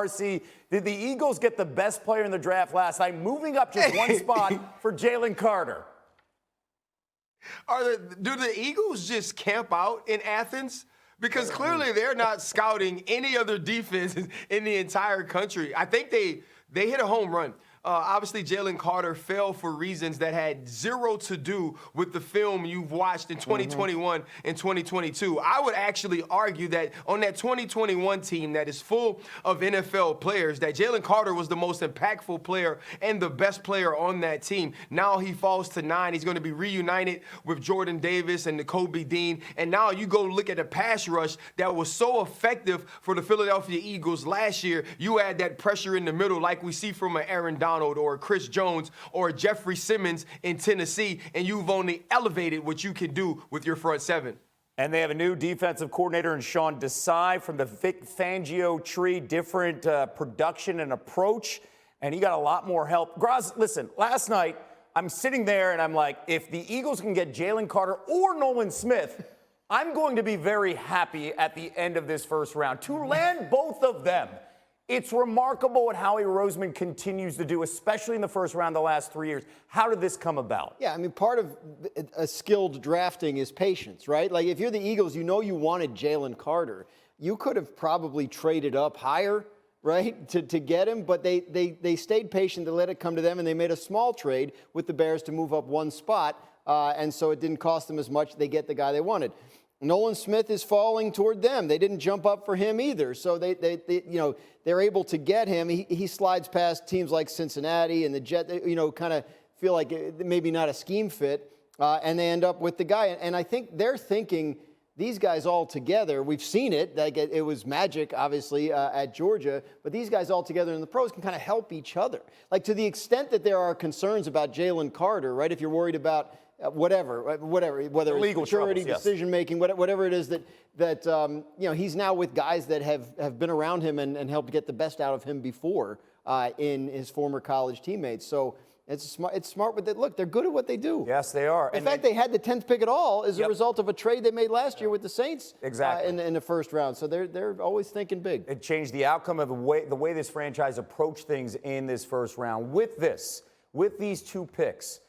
RC, did the Eagles get the best player in the draft last night, moving up just one spot for Jalen Carter? Do the Eagles just camp out in Athens? Because clearly they're not scouting any other defense in the entire country. I think they hit a home run. Obviously, Jalen Carter fell for reasons that had zero to do with the film you've watched in 2021 and 2022. I would actually argue that on that 2021 team that is full of NFL players, that Jalen Carter was the most impactful player and the best player on that team. Now he falls to 9. He's going to be reunited with Jordan Davis and Kobe Dean. And now you go look at a pass rush that was so effective for the Philadelphia Eagles last year. You add that pressure in the middle like we see from an Aaron Donald or Chris Jones or Jeffrey Simmons in Tennessee, and you've only elevated what you can do with your front seven. And they have a new defensive coordinator in Sean Desai from the Vic Fangio tree, different production and approach, and he got a lot more help. Graz, listen, last night I'm sitting there and I'm like, if the Eagles can get Jalen Carter or Nolan Smith, I'm going to be very happy at the end of this first round. To land both of them, it's remarkable what Howie Roseman continues to do, especially in the first round the last 3 years. How did this come about? Yeah, I mean, part of a skilled drafting is patience, right? Like, if you're the Eagles, you know you wanted Jalen Carter. You could have probably traded up higher, right, to get him, but they stayed patient. They let it come to them, and they made a small trade with the Bears to move up one spot, and so it didn't cost them as much. They get the guy they wanted. Nolan Smith is falling toward them. They didn't jump up for him either. So they're able to get him. He slides past teams like Cincinnati and the Jets, kind of feel like maybe not a scheme fit, and they end up with the guy. And I think they're thinking these guys all together, we've seen it, like it was magic, obviously, at Georgia, but these guys all together in the pros can kind of help each other. Like, to the extent that there are concerns about Jalen Carter, right, if you're worried about whether it's legal maturity, troubles, decision-making, whatever it is that he's now with guys that have been around him and helped get the best out of him before in his former college teammates. So it's smart, but look, they're good at what they do. Yes, they are. In fact, they had the 10th pick at all as a result of a trade they made last year with the Saints in the first round. So they're always thinking big. It changed the outcome of the way this franchise approached things in this first round. With these two picks,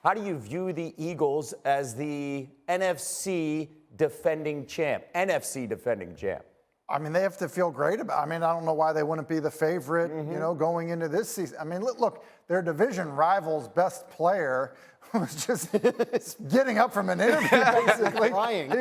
how do you view the Eagles as the NFC defending champ? I mean, they have to feel great about it. I mean, I don't know why they wouldn't be the favorite, going into this season. I mean, look, their division rival's best player was just getting up from an interview, basically. Crying.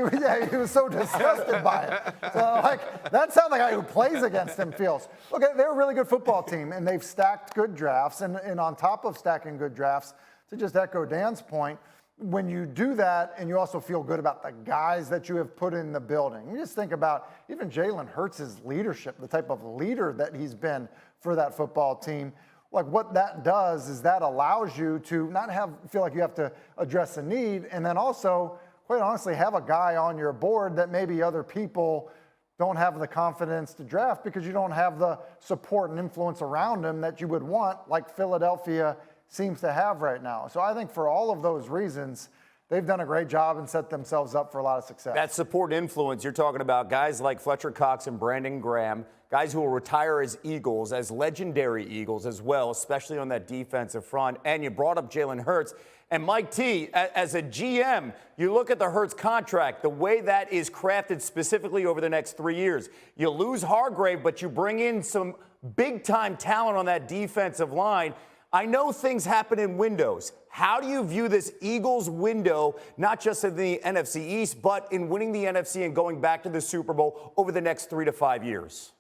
He was so disgusted by it. So, that's how the guy who plays against him feels. Look, they're a really good football team, and they've stacked good drafts. And on top of stacking good drafts, to just echo Dan's point, when you do that and you also feel good about the guys that you have put in the building. You just think about even Jalen Hurts' leadership, the type of leader that he's been for that football team. Like, what that does is that allows you to not feel like you have to address a need, and then also, quite honestly, have a guy on your board that maybe other people don't have the confidence to draft because you don't have the support and influence around him that you would want, like Philadelphia seems to have right now. So I think for all of those reasons, they've done a great job and set themselves up for a lot of success. That support influence, you're talking about guys like Fletcher Cox and Brandon Graham, guys who will retire as Eagles, as legendary Eagles as well, especially on that defensive front. And you brought up Jalen Hurts. And Mike T, as a GM, you look at the Hurts contract, the way that is crafted specifically over the next 3 years. You lose Hargrave, but you bring in some big-time talent on that defensive line. I know things happen in windows. How do you view this Eagles window, not just in the NFC East, but in winning the NFC and going back to the Super Bowl over the next 3 to 5 years?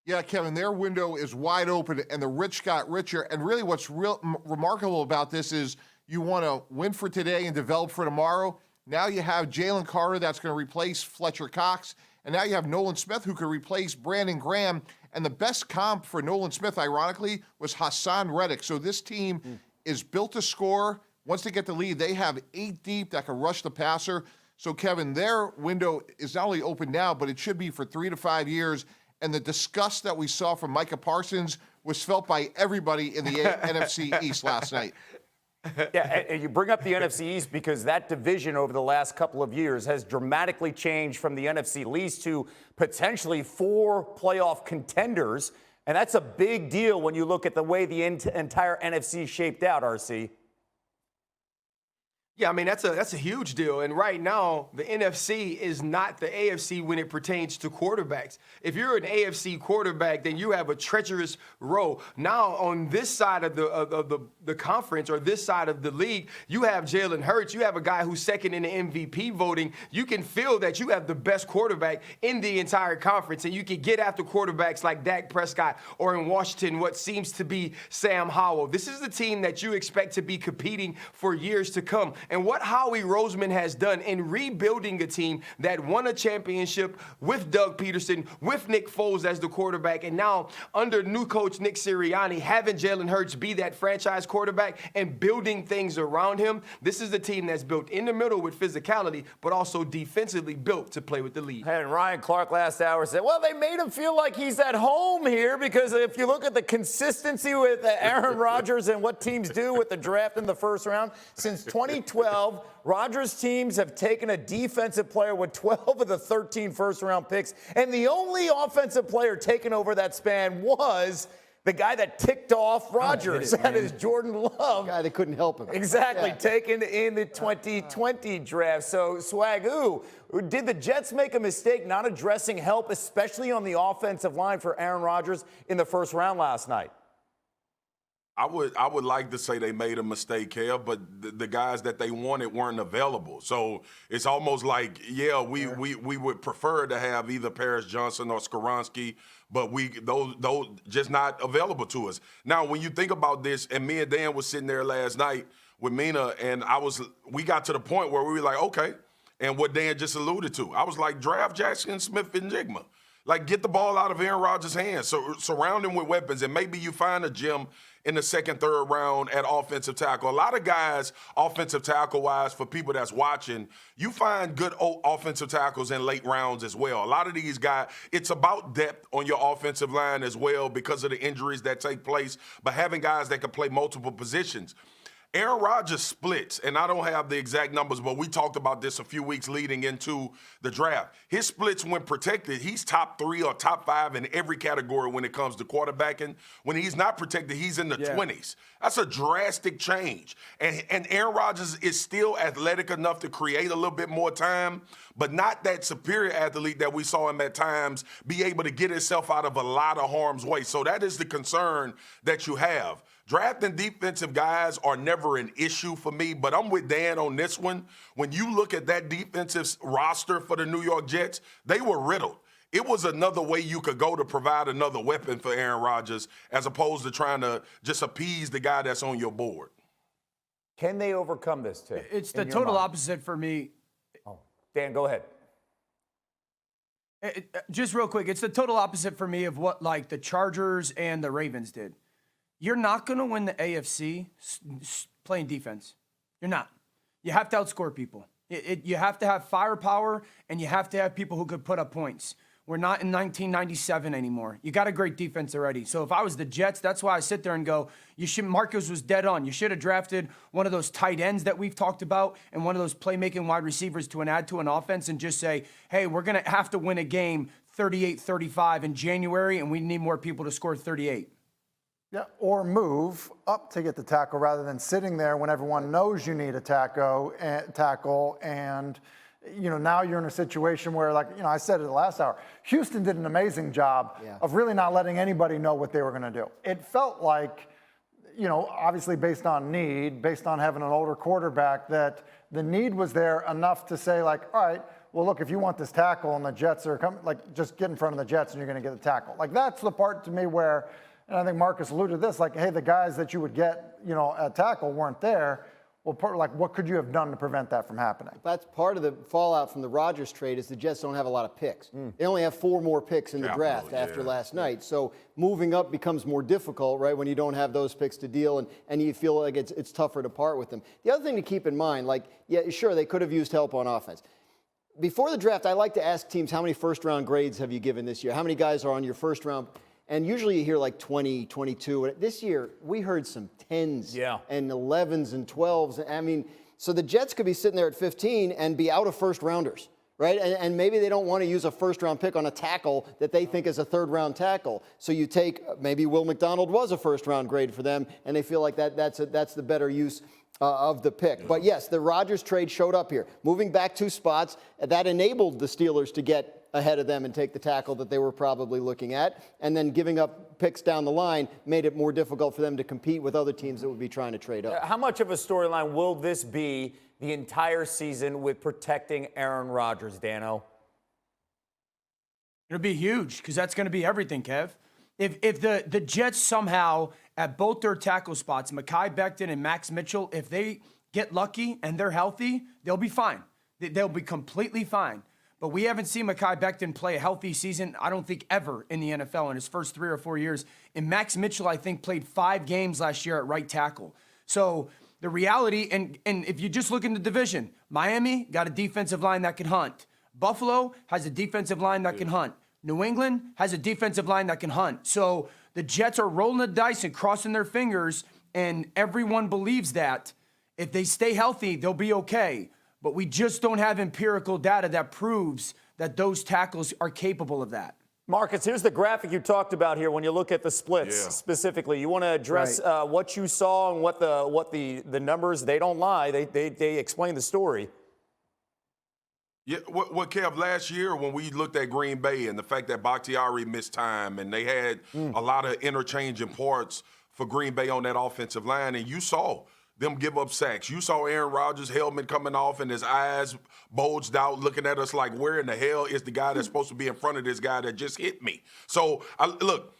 Yeah, Kevin, their window is wide open, and the rich got richer. And really what's remarkable about this is you want to win for today and develop for tomorrow. Now you have Jalen Carter that's going to replace Fletcher Cox, and now you have Nolan Smith who could replace Brandon Graham. And the best comp for Nolan Smith, ironically, was Hassan Reddick. So this team is built to score. Once they get the lead, they have 8 deep that can rush the passer. So, Kevin, their window is not only open now, but it should be for 3 to 5 years. And the disgust that we saw from Micah Parsons was felt by everybody in the NFC East last night. Yeah, and you bring up the NFC East because that division over the last couple of years has dramatically changed from the NFC least to potentially 4 playoff contenders. And that's a big deal when you look at the way the entire NFC shaped out, RC. Yeah, I mean, that's a huge deal. And right now, the NFC is not the AFC when it pertains to quarterbacks. If you're an AFC quarterback, then you have a treacherous row. Now, on this side of the conference or this side of the league, you have Jalen Hurts. You have a guy who's second in the MVP voting. You can feel that you have the best quarterback in the entire conference, and you can get after quarterbacks like Dak Prescott or in Washington, what seems to be Sam Howell. This is the team that you expect to be competing for years to come. And what Howie Roseman has done in rebuilding a team that won a championship with Doug Peterson, with Nick Foles as the quarterback, and now under new coach Nick Sirianni, having Jalen Hurts be that franchise quarterback and building things around him, this is the team that's built in the middle with physicality, but also defensively built to play with the lead. And Ryan Clark last hour said, well, they made him feel like he's at home here because if you look at the consistency with Aaron Rodgers and what teams do with the draft in the first round, since 2012, Rodgers' teams have taken a defensive player with 12 of the 13 first-round picks, and the only offensive player taken over that span was the guy that ticked off Rodgers. That is Jordan Love. Guy that couldn't help him. Exactly, taken in the 2020 draft. So, Swag, did the Jets make a mistake not addressing help, especially on the offensive line for Aaron Rodgers in the first round last night? I would like to say they made a mistake, Kev, but the guys that they wanted weren't available. So it's almost like, yeah, we would prefer to have either Paris Johnson or Skoronski, but those just not available to us. Now, when you think about this, and me and Dan was sitting there last night with Mina, and we got to the point where we were like, okay, and what Dan just alluded to, I was like, draft Jackson Smith-Njigba. Like, get the ball out of Aaron Rodgers' hands, so surround him with weapons, and maybe you find a gem in the second, third round at offensive tackle. A lot of guys, offensive tackle-wise, for people that's watching, you find good offensive tackles in late rounds as well. A lot of these guys, it's about depth on your offensive line as well because of the injuries that take place, but having guys that can play multiple positions. Aaron Rodgers splits, and I don't have the exact numbers, but we talked about this a few weeks leading into the draft. His splits, when protected, he's top 3 or top 5 in every category when it comes to quarterbacking. When he's not protected, he's in the 20s. That's a drastic change. And Aaron Rodgers is still athletic enough to create a little bit more time, but not that superior athlete that we saw him at times be able to get himself out of a lot of harm's way. So that is the concern that you have. Drafting defensive guys are never an issue for me, but I'm with Dan on this one. When you look at that defensive roster for the New York Jets, they were riddled. It was another way you could go to provide another weapon for Aaron Rodgers as opposed to trying to just appease the guy that's on your board. Can they overcome this, Tim? It's the total opposite for me. Oh, Dan, go ahead. Just real quick, it's the total opposite for me of what like the Chargers and the Ravens did. You're not going to win the AFC playing defense. You're not. You have to outscore people. You have to have firepower, and you have to have people who could put up points. We're not in 1997 anymore. You got a great defense already. So if I was the Jets, that's why I sit there and go, Marcus was dead on. You should have drafted one of those tight ends that we've talked about and one of those playmaking wide receivers to add to an offense and just say, hey, we're going to have to win a game 38-35 in January, and we need more people to score 38. Yeah, or move up to get the tackle rather than sitting there when everyone knows you need a tackle and now you're in a situation where, I said it the last hour, Houston did an amazing job of really not letting anybody know what they were going to do. It felt like, obviously based on need, based on having an older quarterback, that the need was there enough to say, all right, well, look, if you want this tackle and the Jets are coming, just get in front of the Jets and you're going to get the tackle. That's the part to me where, and I think Marcus alluded to this, hey, the guys that you would get, at tackle weren't there. Well, what could you have done to prevent that from happening? That's part of the fallout from the Rodgers trade is the Jets don't have a lot of picks. They only have 4 more picks in the draft after last night. So moving up becomes more difficult, right, when you don't have those picks to deal and you feel like it's tougher to part with them. The other thing to keep in mind, sure, they could have used help on offense. Before the draft, I like to ask teams, how many first-round grades have you given this year? How many guys are on your first round? And usually you hear like 20, 22. This year, we heard some 10s and 11s and 12s. I mean, so the Jets could be sitting there at 15 and be out of first rounders, right? And maybe they don't want to use a first-round pick on a tackle that they think is a third-round tackle. So you take, maybe Will McDonald was a first-round grade for them, and they feel like that's the better use of the pick. But yes, the Rodgers trade showed up here. Moving back 2 spots, that enabled the Steelers to get ahead of them and take the tackle that they were probably looking at. And then giving up picks down the line made it more difficult for them to compete with other teams that would be trying to trade up. How much of a storyline will this be the entire season with protecting Aaron Rodgers, Dano? It'll be huge because that's going to be everything, Kev. If the Jets somehow, at both their tackle spots, Mekhi Becton and Max Mitchell, if they get lucky and they're healthy, they'll be fine. They'll be completely fine. But we haven't seen Mekhi Becton play a healthy season, I don't think, ever in the NFL in his first 3 or 4 years. And Max Mitchell, I think, played 5 games last year at right tackle. So the reality, and if you just look in the division, Miami got a defensive line that can hunt. Buffalo has a defensive line that can hunt. New England has a defensive line that can hunt. So the Jets are rolling the dice and crossing their fingers, and everyone believes that if they stay healthy, they'll be okay. But we just don't have empirical data that proves that those tackles are capable of that. Marcus, here's the graphic you talked about here when you look at the splits specifically. You want to address what you saw and what the numbers, they don't lie. They explain the story. Yeah, what Kev, last year when we looked at Green Bay and the fact that Bakhtiari missed time and they had a lot of interchanging parts for Green Bay on that offensive line, and you saw them give up sacks. You saw Aaron Rodgers' helmet coming off and his eyes bulged out looking at us like, where in the hell is the guy that's supposed to be in front of this guy that just hit me? So, look,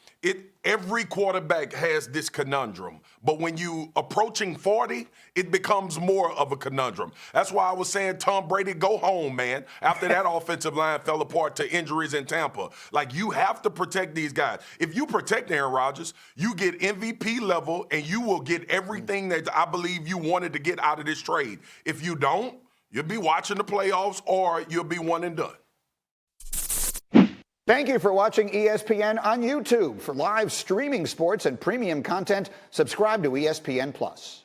every quarterback has this conundrum. But when you approaching 40, it becomes more of a conundrum. That's why I was saying, Tom Brady, go home, man, after that offensive line fell apart to injuries in Tampa. Like, you have to protect these guys. If you protect Aaron Rodgers, you get MVP level and you will get everything that I believe you wanted to get out of this trade. If you don't, you'll be watching the playoffs or you'll be one and done. Thank you for watching ESPN on YouTube. For live streaming sports and premium content, subscribe to ESPN+.